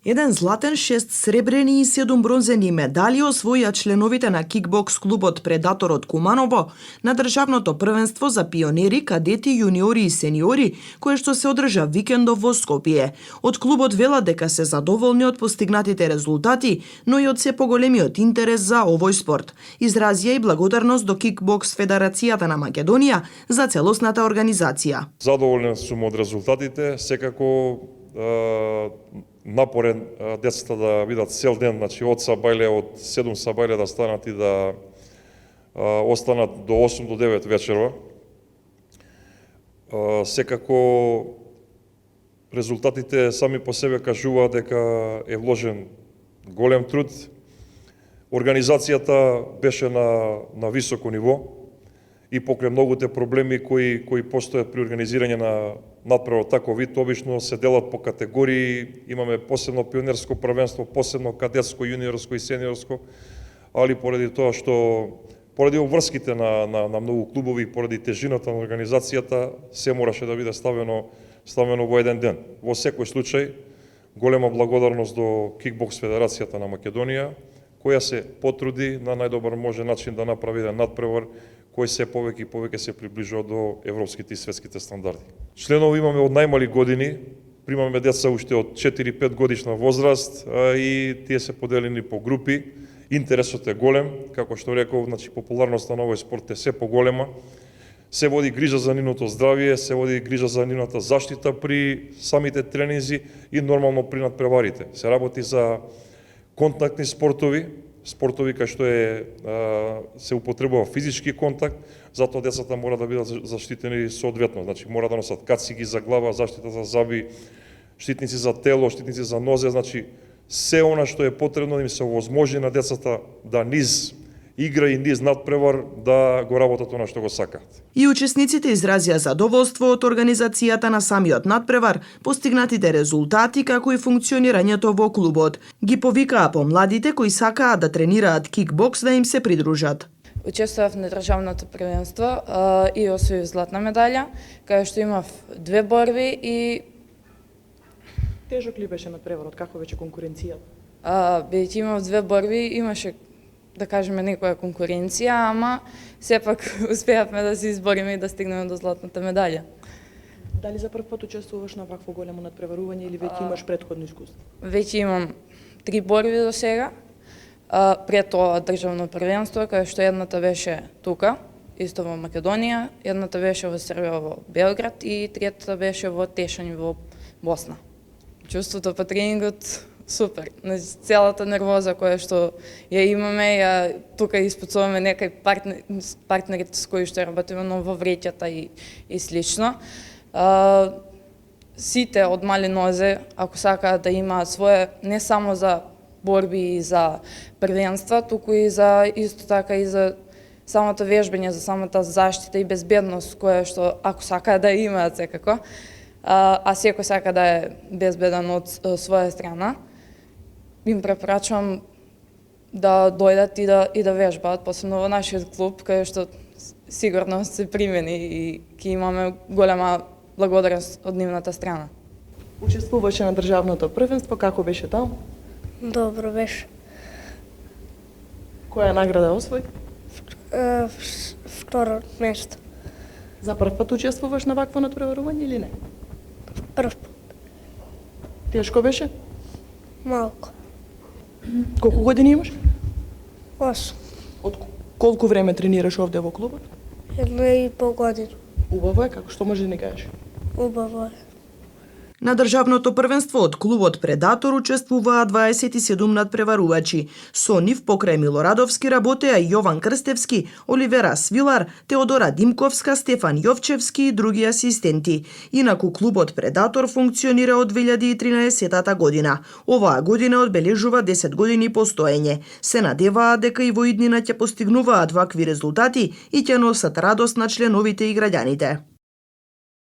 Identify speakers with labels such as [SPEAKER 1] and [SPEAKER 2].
[SPEAKER 1] Еден златен, 6 сребрени и 7 бронзени медали освоија членовите на кикбокс клубот Предатор од Куманово на државното првенство за пионери, кадети, јуниори и сениори, кое што се одржа викендов во Скопје. Од клубот велат дека се задоволни од постигнатите резултати, но и од се поголемиот интерес за овој спорт. Изразија и благодарност до Кикбокс Федерацијата на Македонија за целосната организација.
[SPEAKER 2] Задоволен сум од резултатите, секако напорен децата да видат цел ден, значи од сабајле, од 7 сабајле да станат и да останат до 8 до 9 вечерва. Секако резултатите сами по себе кажуваат дека е вложен голем труд. Организацијата беше на високо ниво и покрај многуте проблеми кои постојат при организирање на надпревар таков вид, обично се делат по категории, имаме посебно пионерско првенство, посебно кадетско, јуниорско и сениорско, али поради тоа што поради обврските на многу клубови, поради тежината на организацијата, се мораше да биде ставено во еден ден. Во секој случај, голема благодарност до Кикбокс Федерацијата на Македонија, која се потруди на најдобар можен начин да направи еден надпревар кој се повеќе и повеќе се приближува до европските и светските стандарди. Членови имаме од најмали години, примаме деца уште од 4-5 годишна возраст и тие се поделени по групи. Интересот е голем, како што реков, значи популарноста на овој спорт е се поголема. Се води грижа за нивното здравје, се води грижа за нивната заштита при самите тренинзи и нормално при надпреварите. Се работи за контактни спортови кај што се употребува физички контакт, затоа децата мора да бидат заштитени соодветно. Значи мора да носат кациги за глава, заштита за зъби, штитници за тело, штитници за нозе, значи се она што е потребно да им се овозможи на децата да низ игра и низ надпревар да го работат она што го сакаат.
[SPEAKER 1] И учесниците изразија задоволство од организацијата на самиот надпревар, постигнатите резултати како и функционирањето во клубот. Ги повикаа помладите кои сакаат да тренираат кикбокс да им се придружат.
[SPEAKER 3] Учествував на државното првенство и освоив златна медаља, кај што имав 2 борби и
[SPEAKER 1] Тежок ли беше надпреварот? Како беше конкуренцијата?
[SPEAKER 3] Бидејќи имав 2 борби, имаше да кажеме некоја конкуренција, ама сепак успеавме да се избориме и да стигнеме до златната медаља.
[SPEAKER 1] Дали за прв пат учествуваш на вакво големо надпреварување или веќе имаш претходно искуство?
[SPEAKER 3] Веќе имам 3 борби до сега. Пред тоа државно првенство, кај што едната беше тука, исто во Македонија, едната беше во Србија во Белград и третата беше во Тешани во Босна. Чувството по тренингот супер. Целата нервоза која што ја имаме, тука испуцуваме некај партнерите с кои што работиме, но во вреќата и слично. Сите од мали нозе, ако сакаат да имаат своје, не само за борби и за првенства, туку и за исто така и за самото вежбање, за самата заштита и безбедност која што ако сакаат да имаат секако, а секој сака да е безбеден од своја страна, им препорачувам да дојдат и да вежбаат, посебно во нашиот клуб, кај што сигурно се примени и ќе имаме голема благодарност од нивната страна.
[SPEAKER 1] Учествуваше на државното првенство, како беше таму?
[SPEAKER 4] Добро беше.
[SPEAKER 1] Која награда освои?
[SPEAKER 4] Второ место.
[SPEAKER 1] За прв пат учествуваш на вакво надпреварување или не?
[SPEAKER 4] Прв пат.
[SPEAKER 1] Тешко беше?
[SPEAKER 4] Малку.
[SPEAKER 1] Колку години имаш?
[SPEAKER 4] 8.
[SPEAKER 1] Од колку време тренираш овде во клубот?
[SPEAKER 4] 1,5 година.
[SPEAKER 1] Убаво е, како што може да ни кажеш?
[SPEAKER 4] Убаво е.
[SPEAKER 1] На државното првенство од клубот Предатор учествуваа 27 надпреварувачи. Со нив покрај Милорадовски работеа Јован Крстевски, Оливера Свилар, Теодора Димковска, Стефан Јовчевски и други асистенти. Инаку клубот Предатор функционира од 2013 година. Оваа година одбележува 10 години постоење. Се надеваат дека и во иднина ќе постигнуваат вакви резултати и ќе носат радост на членовите и граѓаните.